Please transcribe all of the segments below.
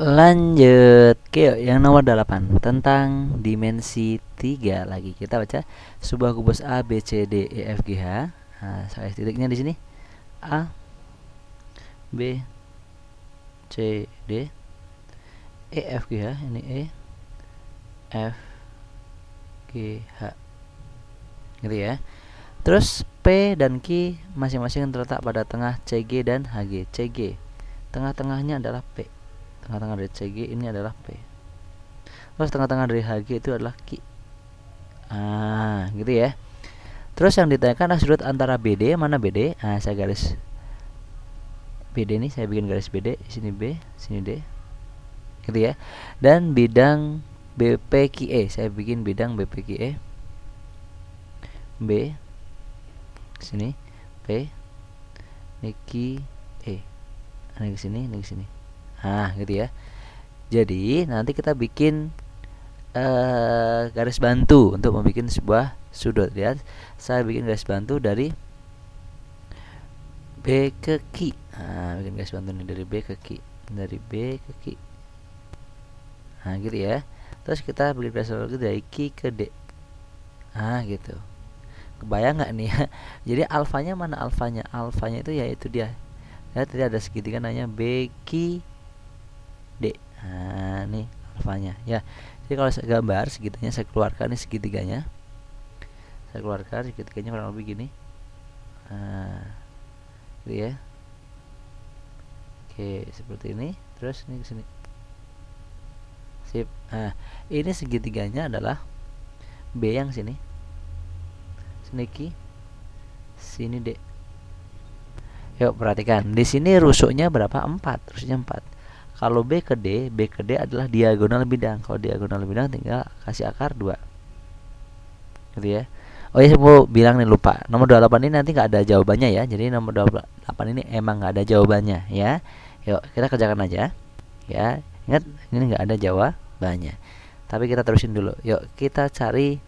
Lanjut ke yang nomor 8 tentang dimensi 3 lagi. Kita baca sebuah kubus A B C D E F G H. Nah, saya titiknya di sini. A B C D E F G H, ini E F G H. Gitu ya. Terus P dan Q masing-masing terletak pada tengah CG dan HG. CG tengah-tengahnya adalah P. Tengah-tengah dari CG ini adalah P. Terus tengah-tengah dari HG itu adalah Q. Gitu ya. Terus yang ditanyakan adalah sudut antara BD, mana BD? Saya garis BD ini, saya bikin garis BD, sini B, sini D. Gitu ya. Dan bidang BPQE, saya bikin bidang BPQE. B sini, P, ini Q, E. Ini ke sini, ini ke sini. Gitu ya. Jadi nanti kita bikin garis bantu untuk membuat sebuah sudut. Lihat, saya bikin garis bantu dari B ke Q. Bikin garis bantu nih dari B ke Q, dari B ke Q. Gitu ya. Terus kita bikin garis bantu dari Q ke D. Gitu. Kebayang nggak nih ya? Jadi alfanya mana alfanya? Alfanya itu yaitu dia. Lihat tadi ada segitiga namanya B Q D. Nih alfanya ya. Jadi kalau saya gambar segitinya, saya keluarkan nih segitiganya. Saya keluarkan segitiganya kurang lebih gini. Gitu ya. Oke, seperti ini. Terus ini ke sini. Sip. Ini segitiganya adalah B yang sini. Sini Q, sini D. Yuk perhatikan. Di sini rusuknya berapa? 4. Rusuknya 4. Kalau B ke D adalah diagonal bidang. Kalau diagonal bidang tinggal kasih akar 2. Gitu ya. Oh ya, saya mau bilang nih, lupa. Nomor 28 ini nanti nggak ada jawabannya ya. Jadi nomor 28 ini emang nggak ada jawabannya ya. Yuk kita kerjakan aja. Ya, ingat ini nggak ada jawabannya. Tapi kita terusin dulu. Yuk kita cari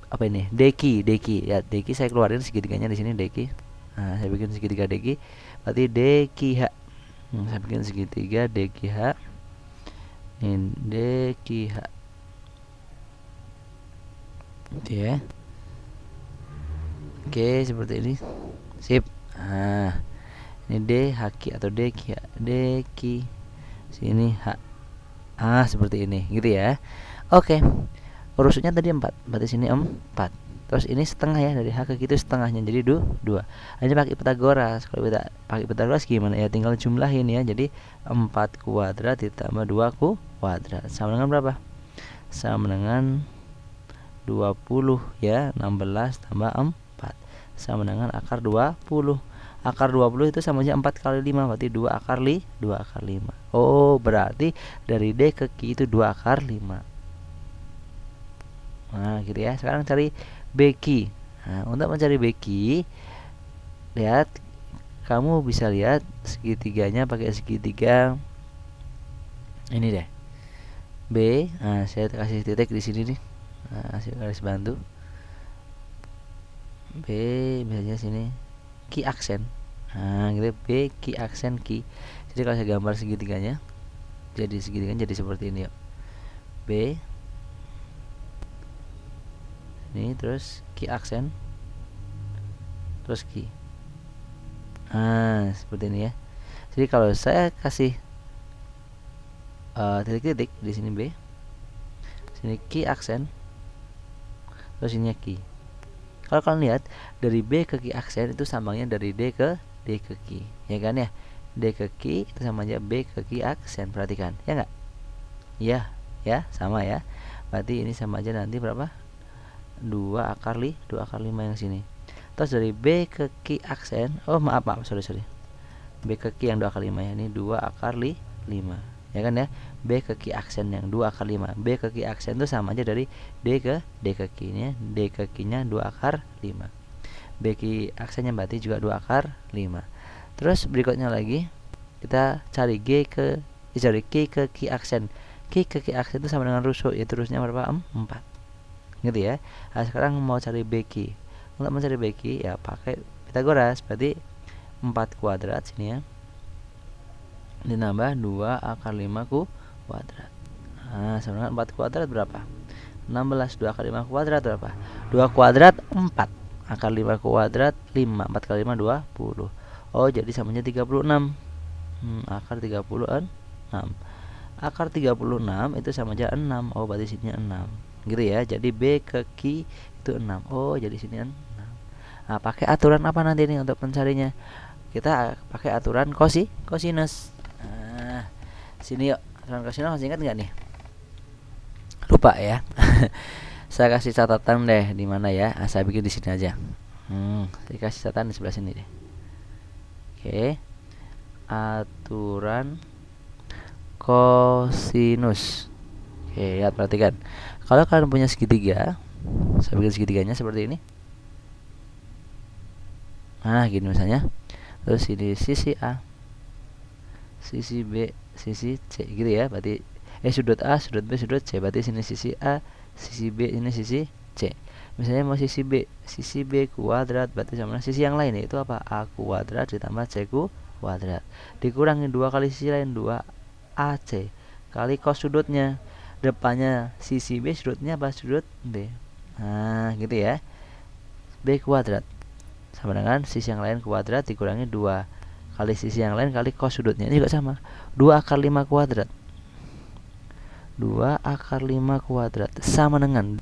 apa ini? Deki. Ya, Deki saya keluarin segitiganya di sini Deki. Saya bikin segitiga Deki. Berarti Deki H. Saya bikin segitiga Deki H. Ini Deki H. Gitu ya. Oke, seperti ini. Sip. Ini D Haki atau Deki H. Deki. Sini H. Seperti ini, gitu ya. Oke. Rusuknya tadi 4. Berarti sini 4. Terus ini setengah ya, dari H ke Q itu setengahnya, jadi 2. Ini pakai Pitagoras. Kalau kita pakai Pitagoras gimana ya? Tinggal jumlahin ya. Jadi 4 kuadrat ditambah 2 kuadrat sama dengan berapa? Sama dengan 20 ya. 16 tambah 4 sama dengan akar 20. Akar 20 itu sama aja 4 kali 5, berarti 2 akar 5. Oh, berarti dari D ke Q itu 2 akar 5. Gitu ya. Sekarang cari BQ. Untuk mencari BQ, lihat, kamu bisa lihat segitiganya pakai segitiga ini deh. B, saya kasih titik di sini nih. Kasih garis bantu. B misalnya sini Q aksen. Gitu, B Q aksen Q. Jadi kalau saya gambar segitiganya, jadi segitiganya jadi seperti ini, yuk. B ini, terus Q aksen, terus Q. Seperti ini ya. Jadi kalau saya kasih titik-titik di sini B, sini Q aksen, terus ini Q. Kalau kalian lihat dari B ke Q aksen itu sambangnya dari D ke Q, ya kan ya? D ke Q itu sama aja B ke Q aksen. Perhatikan, ya enggak? Ya, sama ya. Berarti ini sama aja nanti berapa? 2 akar 5 yang sini. Terus dari B ke Q aksen, maaf, sorry. B ke Q yang 2 akar 5 ya, ini 2 akar 5. Ya kan ya? B ke Q aksen yang 2 akar 5. B ke Q aksen itu sama aja dari D ke Q nya. D ke Q nya 2 akar 5. B Q aksennya berarti juga 2 akar 5. Terus berikutnya lagi kita cari Q ke Q aksen. Q ke Q aksen itu sama dengan rusuk, yaitu rusuknya berapa? 4. Gitu ya. Sekarang mau cari BQ. Untuk mencari BQ ya pakai Pitagoras. Berarti 4 kuadrat sini ya. ditambah 2 akar 5 kuadrat. Nah, sama dengan 4 kuadrat berapa? 16. 2 kali 5 kuadrat berapa? 2 kuadrat 4. Akar 5 kuadrat 5. 4 kali 5 20. Oh, jadi samanya 36. Akar 36. Akar 36 itu sama aja 6. Oh, berarti sini 6. Gitu ya. Jadi B ke Q itu 6. Oh, jadi sini 6. Nah, pakai aturan apa nanti nih untuk mencarinya? Kita pakai aturan kosinus. Nah, sini yuk. Aturan kosinus masih ingat nggak nih? Lupa ya. Saya kasih catatan deh di mana ya. Saya bikin di sini aja. Saya kasih catatan di sebelah sini deh. Oke. Aturan kosinus. Oke, lihat perhatikan. Kalau kalian punya segitiga, saya bikin segitiganya seperti ini. Nah, gini misalnya. Terus ini sisi A, sisi B, sisi C gitu ya. Berarti sudut A, sudut B, sudut C. Berarti sini sisi A, sisi B, ini sisi C. Misalnya mau sisi B kuadrat, berarti sama sisi yang lain yaitu apa? A kuadrat ditambah C kuadrat. Dikurangi 2 kali sisi lain 2AC kali cos sudutnya. Depannya sisi B, sudutnya apa? Sudut B. Nah, gitu ya. B kuadrat sama dengan sisi yang lain kuadrat dikurangi 2 kali sisi yang lain kali cos sudutnya. Ini juga sama. 2 akar 5 kuadrat. 2 akar 5 kuadrat sama dengan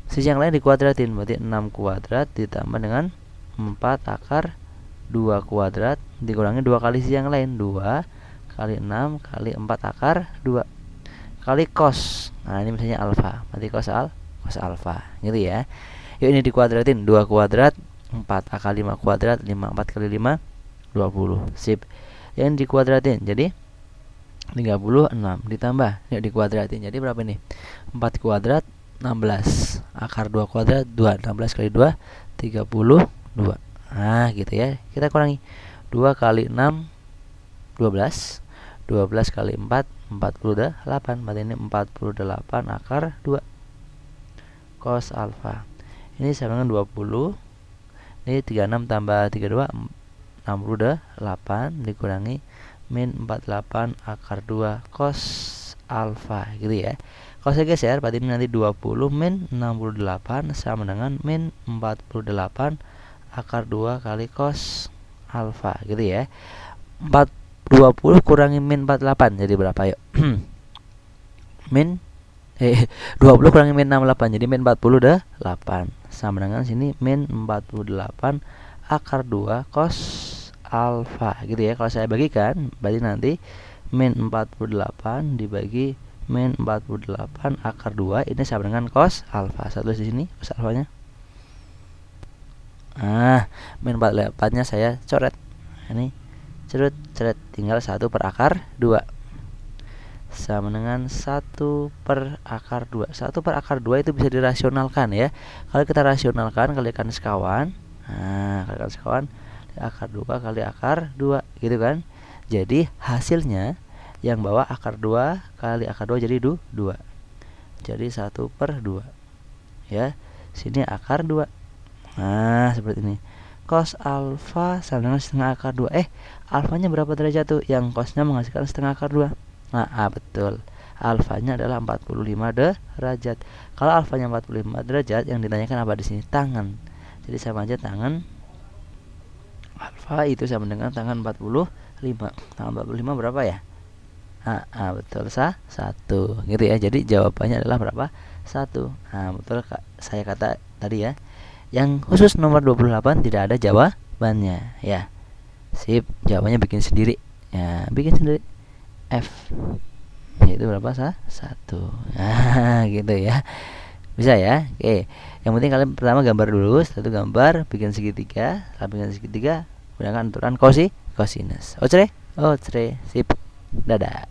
sisi yang lain dikuadratin, berarti 6 kuadrat ditambah dengan 4 akar 2 kuadrat dikurangi 2 kali sisi yang lain. 2 kali 6 kali 4 akar 2 kali cos. Nah, ini misalnya alfa. Berarti cos alfa gitu ya. Yuk, ini dikuadratin. 2 kuadrat 4 akar 5 kuadrat 5. 4 kali 5 20. Sip. Yang dikuadratin jadi 36 ditambah yuk dikuadratin. Jadi berapa nih? 4 kuadrat 16 akar 2 kuadrat 2. 16 kali 2 32. Nah, gitu ya. Kita kurangi 2 kali 6 12. 12 kali 4 48. Berarti ini 48 akar 2 cos alfa. Ini sama dengan 20. Ini 36 tambah 32 68 dikurangi min 48 akar 2 cos alfa gitu ya. Kalau saya geser berarti ini nanti 20 min 68 sama dengan min 48 akar 2 kali cos alfa gitu ya. 20 kurangi min 48 jadi berapa yuk? Min 20 kurangi min 68 jadi min 48 sama dengan sini min 48 akar 2 cos alfa gitu ya. Kalau saya bagikan berarti nanti min 48 dibagi min 48 akar 2 ini sama dengan cos alfa. Saya tulis di sini cos alfanya. Nah, min 48 nya saya coret. Ini coret tinggal 1 per akar 2 sama dengan 1 per akar 2. 1 per akar 2 itu bisa dirasionalkan ya. Kalau kita rasionalkan kalikan sekawan. Nah, kalikan sekawan akar 2 kali akar 2 gitu kan. Jadi hasilnya yang bawah akar 2 kali akar 2 jadi 2. Jadi 1 per 2 ya. Sini akar 2. Nah, seperti ini. Cos alfa sama dengan setengah akar 2. Alfanya berapa derajat tuh? Yang cosnya menghasilkan setengah akar 2. Nah, betul. Alfanya adalah 45 derajat. Kalau alfanya 45 derajat, yang ditanyakan apa di sini? Tangan. Jadi sama aja tangan alfa itu sama dengan tangan 45. Tangan 45 berapa ya? Betul 1 gitu ya. Jadi jawabannya adalah berapa? 1. Nah, betul saya kata tadi ya. Yang khusus nomor 28 tidak ada jawabannya ya. Sip, jawabannya bikin sendiri. Ya, bikin sendiri. F yaitu berapa? 1. Nah, gitu ya. Bisa ya. Oke. Yang penting kalian pertama gambar dulu. Setelah itu gambar bikin segitiga. Setelah bikin segitiga gunakan aturan kosinus. Oke. Sip. Dadah.